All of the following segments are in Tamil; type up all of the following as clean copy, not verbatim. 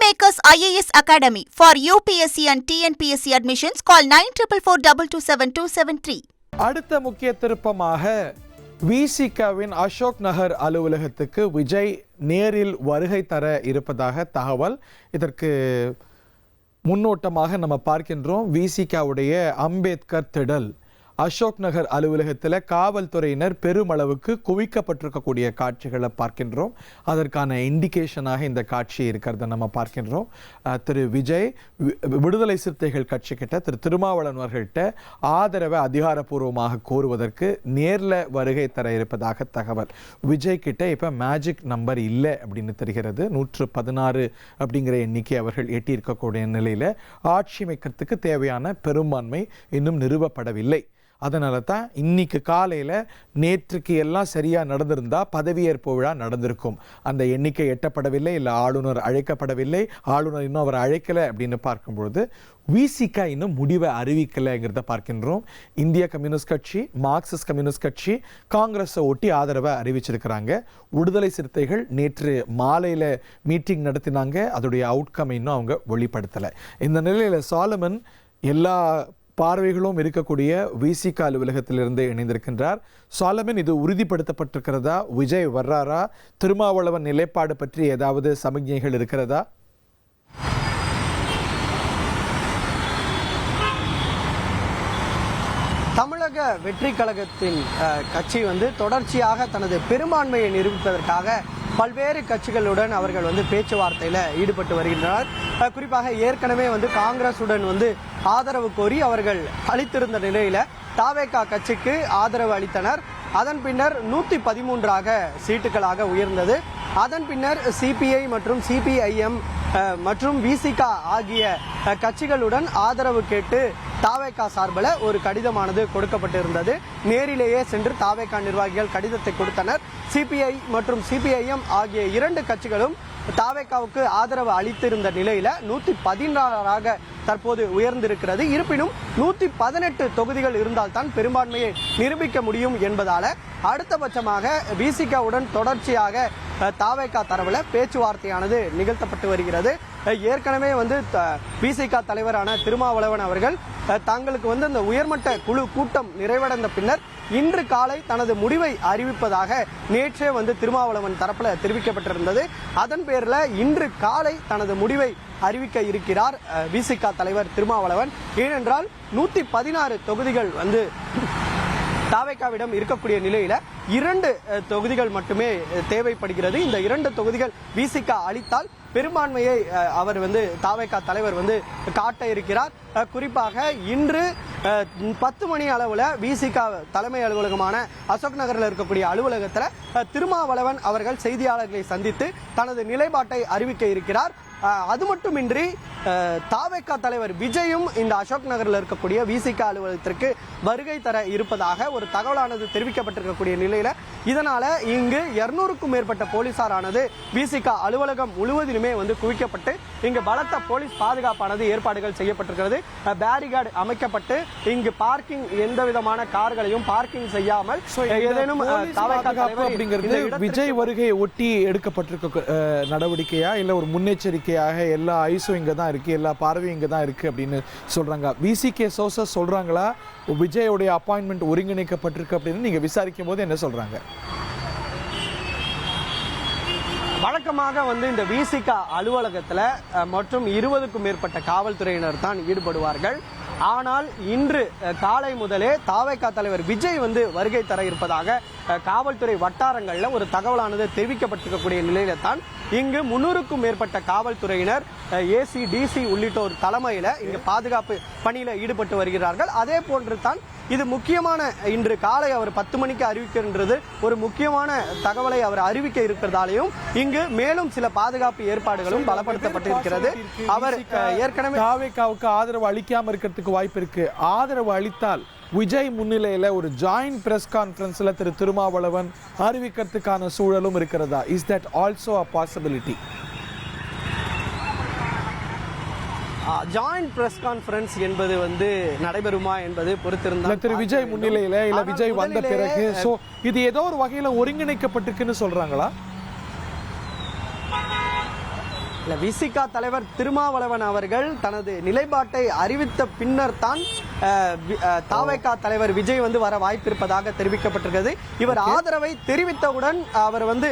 Kingmakers IAS Academy for UPSC and TNPSC admissions. Call 9442272273. அடுத்த முக்கிய திருப்பமாக விசிகாவின் அசோக் நகர் அலுவலகத்துக்கு விஜய் நேரில் வருகை தர இருப்பதாக தகவல். இதற்கு முன்னோட்டமாக நம்ம பார்க்கின்றோம். விசிகாவுடைய அம்பேத்கர் திடல் அசோக் நகர் அலுவலகத்தில் காவல்துறையினர் பெருமளவுக்கு குவிக்கப்பட்டிருக்கக்கூடிய காட்சிகளை பார்க்கின்றோம். அதற்கான இண்டிகேஷனாக இந்த காட்சி இருக்கிறத நம்ம பார்க்கின்றோம். திரு விஜய் விடுதலை சிறுத்தைகள் கட்சிக்கிட்ட திரு திருமாவளவன் அவர்கள்ட்ட ஆதரவை அதிகாரப்பூர்வமாக கோருவதற்கு நேரில் வருகை தர இருப்பதாக தகவல். விஜய் கிட்ட இப்போ மேஜிக் நம்பர் இல்லை அப்படின்னு தெரிகிறது. 116 அப்படிங்கிற எண்ணிக்கை அவர்கள் எட்டியிருக்கக்கூடிய நிலையில் ஆட்சி அமைக்கிறதுக்கு தேவையான பெரும்பான்மை இன்னும் நிறுவப்படவில்லை. அதனால தான் இன்னைக்கு காலையில் நேற்றுக்கு எல்லாம் சரியாக நடந்திருந்தால் பதவியேற்பு விழா நடந்திருக்கும். அந்த எண்ணிக்கை எட்டப்படவில்லை, இல்லை ஆளுநர் அழைக்கப்படவில்லை, ஆளுநர் இன்னும் அவர் அழைக்கலை அப்படின்னு பார்க்கும்பொழுது விசிகா இன்னும் முடிவை அறிவிக்கலைங்கிறத பார்க்கின்றோம். இந்திய கம்யூனிஸ்ட் கட்சி, மார்க்சிஸ்ட் கம்யூனிஸ்ட் கட்சி காங்கிரஸை ஒட்டி ஆதரவை அறிவிச்சிருக்கிறாங்க. விடுதலை சிறுத்தைகள் நேற்று மாலையில் மீட்டிங் நடத்தினாங்க. அதோடைய அவுட்கம் இன்னும் அவங்க வெளிப்படுத்தலை. இந்த நிலையில் சாலமன் எல்லா பார்வைகளும் இருக்கக்கூடிய விசிகா அலுவலகத்திலிருந்து இணைந்திருக்கின்றார். சாலமன், இது உறுதிப்படுத்தப்பட்டிருக்கிறதா? விஜய் வர்றாரா? திருமாவளவன் நிலைப்பாடு பற்றி ஏதாவது சமிக்ஞைகள் இருக்கிறதா? தமிழக வெற்றி கழகத்தின் கட்சி தொடர்ச்சியாக தனது பெரும்பான்மையை நிரூபிப்பதற்காக பல்வேறு கட்சிகளுடன் அவர்கள் பேச்சுவார்த்தையில் ஈடுபட்டு வருகின்றனர். குறிப்பாக ஏற்கனவே காங்கிரசுடன் ஆதரவு கோரி அவர்கள் அளித்திருந்த நிலையில தாவேகா கட்சிக்கு ஆதரவு அளித்தனர். அதன் பின்னர் 113ஆக சீட்டுகளாக உயர்ந்தது. அதன் பின்னர் சிபிஐ மற்றும் சிபிஐஎம் மற்றும் விசிகா ஆகிய கட்சிகளுடன் ஆதரவு கேட்டு தாவேகா சார்பில் ஒரு கடிதமானது கொடுக்கப்பட்டிருந்தது. நேரிலேயே சென்று தாவேகா நிர்வாகிகள் கடிதத்தை கொடுத்தனர். சிபிஐ மற்றும் சிபிஐஎம் ஆகிய 2 கட்சிகளும் தாவேகாவுக்கு ஆதரவு அளித்திருந்த நிலையில 116ஆக தற்போது உயர்ந்திருக்கிறது. இருப்பினும் 118 தொகுதிகள் இருந்தால்தான் பெரும்பான்மையை நிரூபிக்க முடியும் என்பதால அடுத்தபட்சமாக விசிகாவுடன் தொடர்ச்சியாக தாவேகா தரவுல பேச்சுவார்த்தையானது நிகழ்த்தப்பட்டு வருகிறது. ஏற்கனவே விசிகா தலைவரான திருமாவளவன் அவர்கள் தங்களுக்கு அந்த உயர்மட்ட குழு கூட்டம் நிறைவடைந்த பின்னர் இன்று காலை தனது முடிவை அறிவிப்பதாக நேற்றே திருமாவளவன் தரப்புல தெரிவிக்கப்பட்டிருந்தது. அதன் பேர்ல இன்று காலை தனது முடிவை அறிவிக்க இருக்கிறார் விசிகா தலைவர் திருமாவளவன். ஏனென்றால் 116 தொகுதிகள் தாவேகாவிடம் இருக்கக்கூடிய நிலையில 2 தொகுதிகள் மட்டுமே தேவைப்படுகிறது. இந்த 2 தொகுதிகள் விசிகா அளித்தால் பெரும்பான்மையை அவர் தாவேகா தலைவர் காட்ட இருக்கிறார். குறிப்பாக இன்று 10 மணி அளவுல விசிகா தலைமை அலுவலகமான அசோக் நகரில் இருக்கக்கூடிய அலுவலகத்தில் திருமாவளவன் அவர்கள் செய்தியாளர்களை சந்தித்து தனது நிலைப்பாட்டை அறிவிக்க இருக்கிறார். அது மட்டுமின்றி தாவேகா தலைவர் விஜயும் இந்த அசோக் நகரில் இருக்கக்கூடிய விசிகா அலுவலகத்திற்கு வருகை தர இருப்பதாக ஒரு தகவலானது தெரிவிக்கப்பட்டிருக்கக்கூடிய நிலையில இதனால இங்கு 200க்கும் மேற்பட்ட போலீசாரானது விசிகா அலுவலகம் முழுவதிலுமே குவிக்கப்பட்டு இங்கு பலத்த போலீஸ் பாதுகாப்பானது ஏற்பாடுகள் செய்யப்பட்டிருக்கிறது. பேரிகார்டு அமைக்கப்பட்டு இங்கு பார்க்கிங் எந்த விதமான கார்களையும் பார்க்கிங் செய்யாமல் ஏதேனும் விஜய் வருகையை ஒட்டி எடுக்கப்பட்டிருக்க நடவடிக்கையா இல்ல ஒரு முன்னெச்சரிக்கை எல்லா ஐஸும் இங்க தான் இருக்கு, எல்லா பார்வையும் இங்க தான் இருக்கு அப்படின்னு சொல்றாங்க. விசிகே சோர்சஸ் சொல்றாங்களா விஜயோடைய அப்பாயின்மெண்ட் ஒருங்கிணைக்கப்பட்டிருக்கு அப்படின்னு நீங்க விசாரிக்கும் போது என்ன சொல்றாங்க? வழக்கமாக இந்த விசிகா அலுவலகத்துல மற்றும் 20க்கும் மேற்பட்ட காவல்துறையினர் தான் ஈடுபடுவார்கள். ஆனால் இன்று காலை முதலே தாவேகா தலைவர் விஜய் வருகை தர இருப்பதாக காவல்துறை வட்டாரங்களில் ஒரு தகவலானது தெரிவிக்கப்பட்டிருக்கக்கூடிய நிலையில தான் இங்கு 300க்கும் மேற்பட்ட காவல்துறையினர் ஏசி டிசி உள்ளிட்டோர் தலைமையில இங்கு பாதுகாப்பு பணியில ஈடுபட்டு வருகிறார்கள். அதே போன்று தான் இது முக்கியமான இன்று காலை அவர் 10 மணிக்கு அறிவிக்கின்றது ஒரு முக்கியமான தகவலை அவர் அறிவிக்க இருக்கிறதாலையும் இங்கு மேலும் சில பாதுகாப்பு ஏற்பாடுகளும் பலப்படுத்தப்பட்டிருக்கிறது. அவர் ஏற்கனவே தாவேகாவுக்கு ஆதரவு அளிக்காம இருக்கிறதுக்கு வாய்ப்பு இருக்கு. ஆதரவு அளித்தால் விஜய் முன்னிலையில் ஒரு ஜாயிண்ட் பிரஸ் கான்ஃபரன்ஸ்ல திரு திருமாவளவன் அறிவிக்கிறதுக்கான சூழலும் இருக்கிறதா? Is that also a possibility? Joint press conference என்பது நடைபெறுமா என்பது பொறுத்திருந்தால் திரு விஜய் முன்னிலையில இல்ல விஜய் வந்த பிறகு சோ இது ஏதோ ஒரு வகையில ஒருங்கிணைக்கப்பட்டிருக்குன்னு சொல்றாங்களா? இல்ல, விசிக தலைவர் திருமாவளவன் அவர்கள் தனது நிலைப்பாட்டை அறிவித்த பின்னர் தான் தாவேகா தலைவர் விஜய் வந்து வர வாய்ப்பிருப்பதாக தெரிவிக்கப்பட்டிருக்கிறது. இவர் ஆதரவை தெரிவித்தவுடன் அவர் வந்து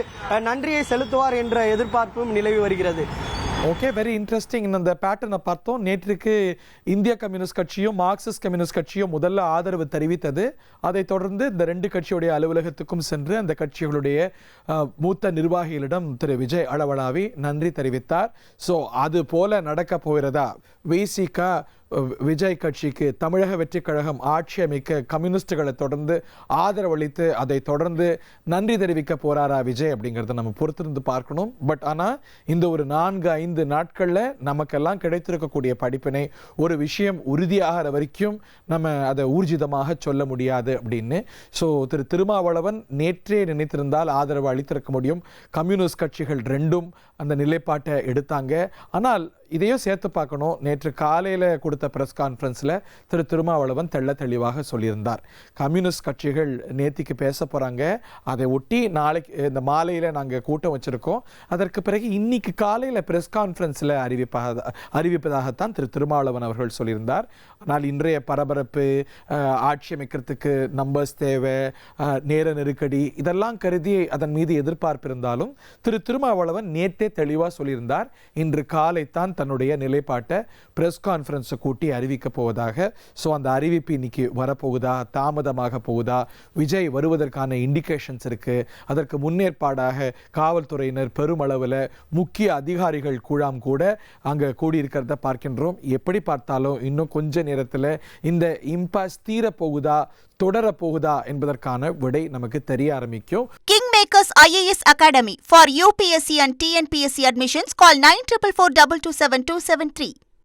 நன்றியை செலுத்துவார் என்ற எதிர்பார்ப்பும் நிலவி வருகிறது. Okay, very interesting. இந்த பேட்டர்னை பார்த்தோம். நேற்றுக்கு இந்திய கம்யூனிஸ்ட் கட்சியும் மார்க்சிஸ்ட் கம்யூனிஸ்ட் கட்சியும் முதல்ல ஆதரவு தெரிவித்தது. அதைத் தொடர்ந்து இந்த ரெண்டு கட்சியுடைய அலுவலகத்துக்கும் சென்று அந்த கட்சிகளுடைய மூத்த நிர்வாகிகளிடம் திரு விஜய் அளவலாவி நன்றி தெரிவித்தார். ஸோ அது போல நடக்க போகிறதா? விசிக விஜய் கட்சிக்கு தமிழக வெற்றி கழகம் ஆட்சி அமைக்க கம்யூனிஸ்டுகளை தொடர்ந்து ஆதரவளித்து அதை தொடர்ந்து நன்றி தெரிவிக்க போறாரா விஜய் அப்படிங்கிறத நம்ம பொறுத்திருந்து பார்க்கணும். பட் ஆனால் இந்த ஒரு 4-5 நாட்களில் நமக்கெல்லாம் கிடைத்திருக்கக்கூடிய படிப்பினை, ஒரு விஷயம் உறுதியாகிற வரைக்கும் நம்ம அதை ஊர்ஜிதமாக சொல்ல முடியாது அப்படின்னு. ஸோ திரு திருமாவளவன் நேற்றே நினைத்திருந்தால் ஆதரவு அளித்திருக்க முடியும். கம்யூனிஸ்ட் கட்சிகள் ரெண்டும் அந்த நிலைப்பாட்டை எடுத்தாங்க. ஆனால் இதையும் சேர்த்து பார்க்கணும். நேற்று காலையில் கொடுத்த பிரஸ் கான்ஃபரன்ஸில் திரு திருமாவளவன் தெளிவாக சொல்லியிருந்தார், கம்யூனிஸ்ட் கட்சிகள் நேத்திக்கு பேச போகிறாங்க, அதை ஒட்டி நாளைக்கு இந்த மாலையில் நாங்கள் கூட்டம் வச்சுருக்கோம், அதற்கு பிறகு இன்னைக்கு காலையில் பிரஸ் கான்ஃபரன்ஸில் அறிவிப்பதாகத்தான் திரு திருமாவளவன் அவர்கள் சொல்லியிருந்தார். ஆனால் இன்றைய பரபரப்பு, ஆட்சி அமைக்கிறதுக்கு நம்பர்ஸ் தேவை, நேர நெருக்கடி, இதெல்லாம் கருதி அதன் மீது எதிர்பார்ப்பு இருந்தாலும் திரு திருமாவளவன் நேற்றே தெளிவாக சொல்லியிருந்தார், இன்று காலைத்தான் தன்னுடைய நிலைப்பாட்டை பிரஸ் கான்ஃபரன்ஸை கூட்டி அறிவிக்க போவதாக. ஸோ அந்த அறிவிப்பு இன்னைக்கு வரப்போகுதா, தாமதமாக போகுதா, விஜய் வருவதற்கான இண்டிகேஷன்ஸ் இருக்கு. அதற்கு முன்னேற்பாடாக காவல்துறையினர் பெருமளவில் முக்கிய அதிகாரிகள் குழாம் கூட அங்கே கூடியிருக்கிறத பார்க்கின்றோம். எப்படி பார்த்தாலும் இன்னும் கொஞ்ச நேரத்தில் இந்த இம்பாஸ் தீரப்போகுதா, தொடரப்போகுதா என்பதற்கான விடை நமக்கு தெரிய ஆரம்பிக்கும். Kingmakers IAS Academy for UPSC and TNPSC admissions call 9444227273.